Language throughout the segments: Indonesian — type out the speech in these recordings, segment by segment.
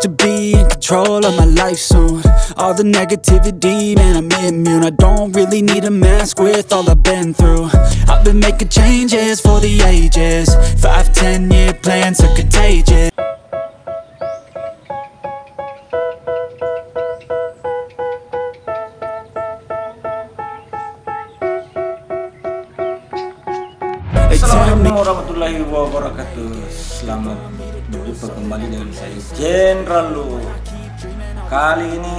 To be in control of my life soon. All the negativity, man, I'm immune. I don't really need a mask with all I've been through. I've been making changes for the ages. 5, 10 year plans are contagious. Assalamualaikum warahmatullahi wabarakatuh. Selamat berjumpa kembali dengan saya Jenderal Lu. Kali ini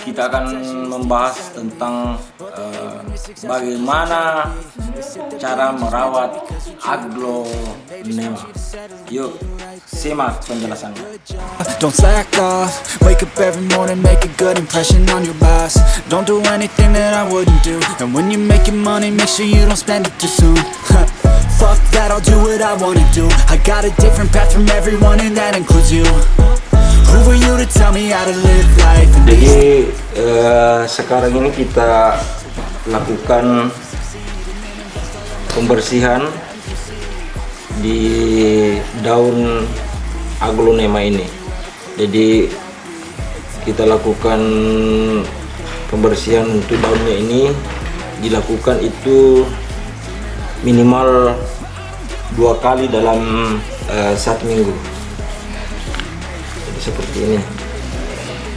kita akan membahas tentang bagaimana cara merawat aglonema. Yuk simak penjelasannya. Don't slack off, wake up every morning, make a good impression on your boss. Don't do anything that I wouldn't do. And when you're making money, make sure you don't spend it too soon. Fuck that, I'll do what I wanna do. I got a different path from everyone and that includes you. Who are you to tell me how to live life? Jadi sekarang ini kita lakukan pembersihan di daun aglonema ini. Jadi kita lakukan pembersihan untuk daunnya ini, dilakukan itu minimal 2 kali dalam 1 minggu. Jadi seperti ini.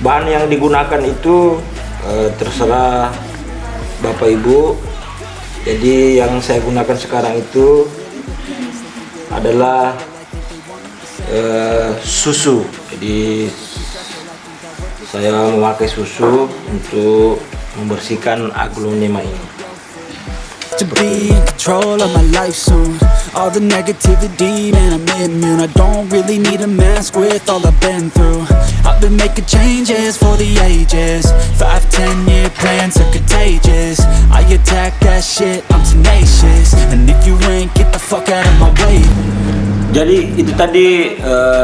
Bahan yang digunakan itu terserah Bapak Ibu. Jadi yang saya gunakan sekarang itu adalah susu. Jadi saya memakai susu untuk membersihkan aglonema ini. To be in control of my life soon. All the negativity, man, I'm immune. I don't really need a mask with all I've been through. I've been making changes for the ages. 5, 10 year plans are contagious. I attack that shit, I'm tenacious. And if you ain't, get the fuck out of my way. Jadi itu tadi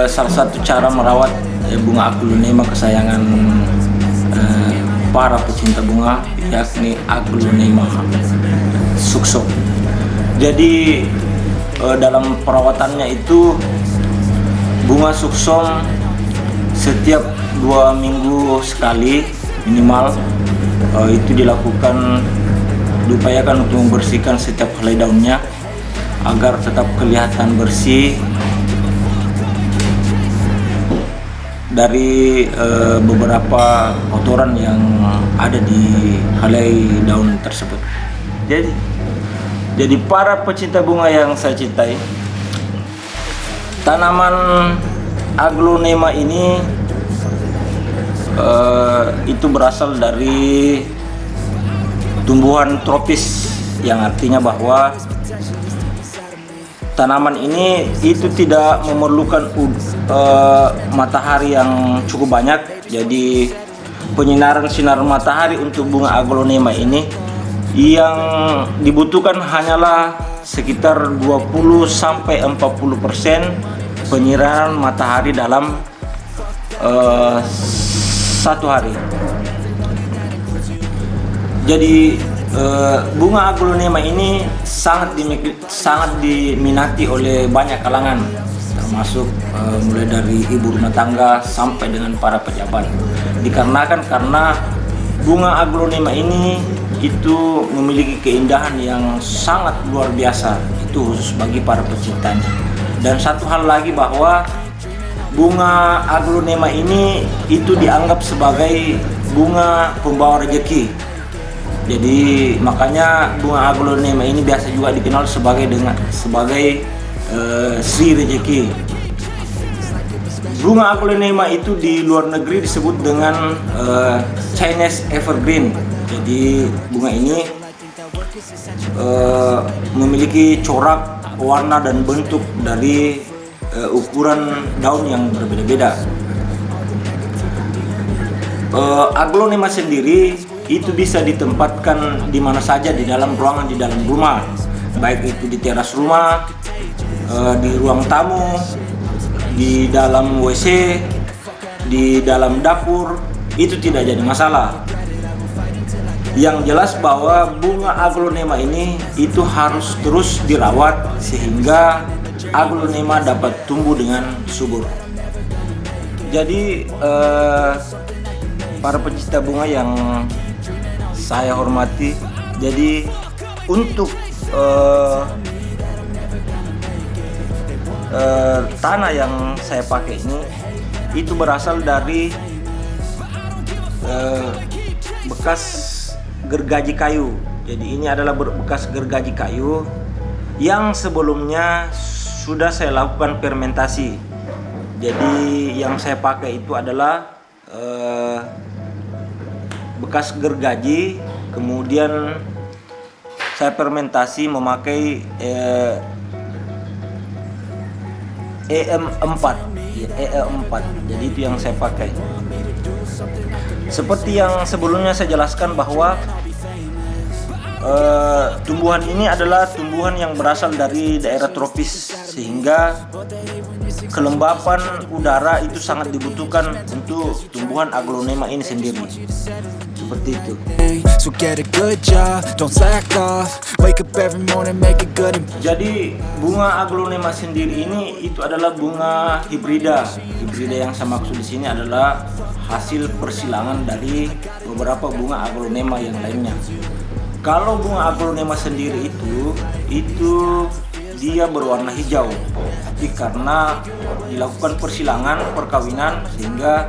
salah satu cara merawat bunga aglonema kesayangan para pecinta bunga, yakni aglonema suksong. Jadi dalam perawatannya itu bunga suksong setiap 2 minggu sekali minimal itu dilakukan, diupayakan untuk membersihkan setiap helai daunnya agar tetap kelihatan bersih dari beberapa kotoran yang ada di helai daun tersebut. Jadi para pecinta bunga yang saya cintai, tanaman aglonema ini itu berasal dari tumbuhan tropis, yang artinya bahwa tanaman ini itu tidak memerlukan matahari yang cukup banyak. Jadi penyinaran sinar matahari untuk bunga aglonema ini yang dibutuhkan hanyalah sekitar 20-40% penyiraran matahari dalam 1 hari. Jadi bunga aglonema ini sangat diminati oleh banyak kalangan, termasuk mulai dari ibu rumah tangga sampai dengan para pejabat. Dikarenakan karena bunga aglonema ini itu memiliki keindahan yang sangat luar biasa, itu khusus bagi para pecintanya. Dan satu hal lagi, bahwa bunga aglonema ini itu dianggap sebagai bunga pembawa rezeki. Jadi makanya bunga aglonema ini biasa juga dikenal sebagai Sri Rezeki. Bunga aglonema itu di luar negeri disebut dengan Chinese Evergreen. Jadi bunga ini memiliki corak, warna dan bentuk dari ukuran daun yang berbeda-beda. Aglonema sendiri itu bisa ditempatkan di mana saja di dalam ruangan, di dalam rumah, baik itu di teras rumah, di ruang tamu, di dalam WC, di dalam dapur, itu tidak jadi masalah. Yang jelas bahwa bunga aglonema ini itu harus terus dirawat sehingga aglonema dapat tumbuh dengan subur. Jadi para pecinta bunga yang saya hormati, jadi untuk tanah yang saya pakai ini itu berasal dari bekas gergaji kayu. Jadi ini adalah bekas gergaji kayu yang sebelumnya sudah saya lakukan fermentasi. Jadi yang saya pakai itu adalah bekas gergaji, kemudian saya fermentasi memakai EM4, ya, EM4. Jadi itu yang saya pakai. Seperti yang sebelumnya saya jelaskan bahwa tumbuhan ini adalah tumbuhan yang berasal dari daerah tropis, sehingga kelembapan udara itu sangat dibutuhkan untuk tumbuhan aglonema ini sendiri. Seperti itu. So get a good job, don't slack off. Wake up every morning, make it good. Jadi bunga aglonema sendiri ini itu adalah bunga hibrida. Hibrida yang saya maksud di sini adalah hasil persilangan dari beberapa bunga aglonema yang lainnya. Kalau bunga aglonema sendiri itu dia berwarna hijau, tapi karena dilakukan persilangan, perkawinan, sehingga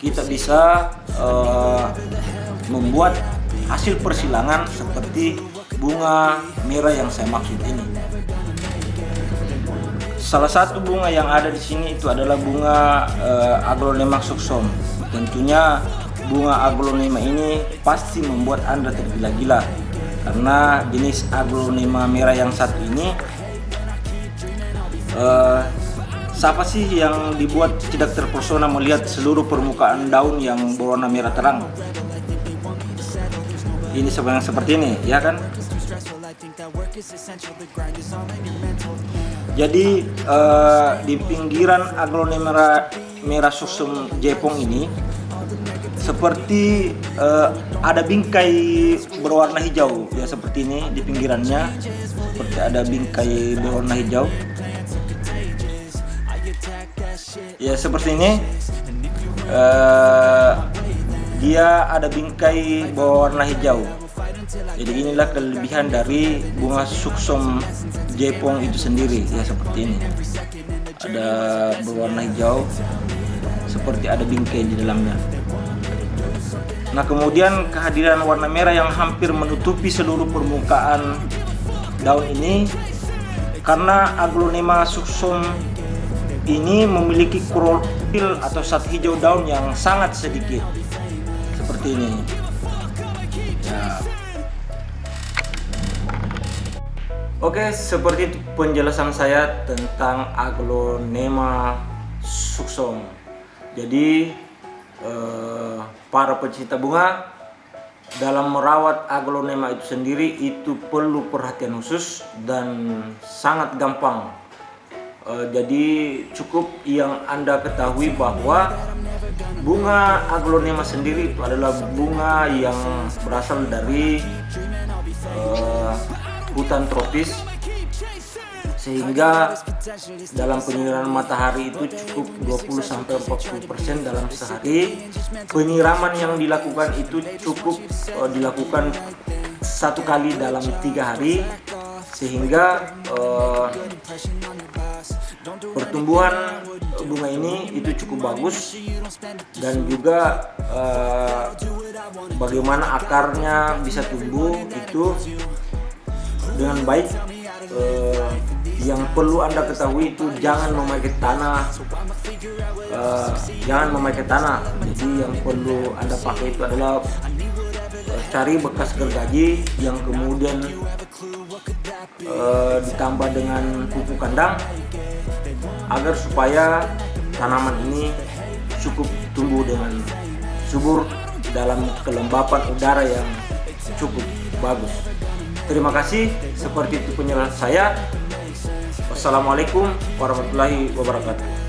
kita bisa membuat hasil persilangan seperti bunga merah yang saya maksud ini. Salah satu bunga yang ada di sini itu adalah bunga aglonema succom. Tentunya bunga aglonema ini pasti membuat Anda tergila-gila, karena jenis aglonema merah yang satu ini siapa sih yang dibuat tidak terpesona melihat seluruh permukaan daun yang berwarna merah terang? Ini sebenarnya seperti ini, ya kan? Jadi di pinggiran aglonema merah succom Jepang ini seperti ada bingkai berwarna hijau, ya seperti ini di pinggirannya, seperti ada bingkai berwarna hijau, ya seperti ini. Dia ada bingkai berwarna hijau. Jadi inilah kelebihan dari bunga succom Jepang itu sendiri, ya seperti ini. Ada berwarna hijau, seperti ada bingkai di dalamnya. Nah, kemudian kehadiran warna merah yang hampir menutupi seluruh permukaan daun ini karena aglonema succom ini memiliki klorofil atau zat hijau daun yang sangat sedikit, seperti ini. Ya. Oke, seperti itu penjelasan saya tentang aglonema succom. Jadi para pecinta bunga, dalam merawat aglonema itu sendiri itu perlu perhatian khusus dan sangat gampang. Jadi cukup yang Anda ketahui bahwa bunga aglonema sendiri itu adalah bunga yang berasal dari hutan tropis, sehingga dalam penyiraman matahari itu cukup 20-40% dalam sehari. Penyiraman yang dilakukan itu cukup dilakukan 1 kali dalam 3 hari, sehingga pertumbuhan bunga ini itu cukup bagus, dan juga bagaimana akarnya bisa tumbuh itu dengan baik. Yang perlu Anda ketahui itu jangan memakai tanah, Jadi yang perlu Anda pakai itu adalah cari bekas gergaji yang kemudian ditambah dengan pupuk kandang, agar supaya tanaman ini cukup tumbuh dengan subur dalam kelembapan udara yang cukup bagus. Terima kasih, seperti itu penjelasan saya. Wassalamualaikum warahmatullahi wabarakatuh.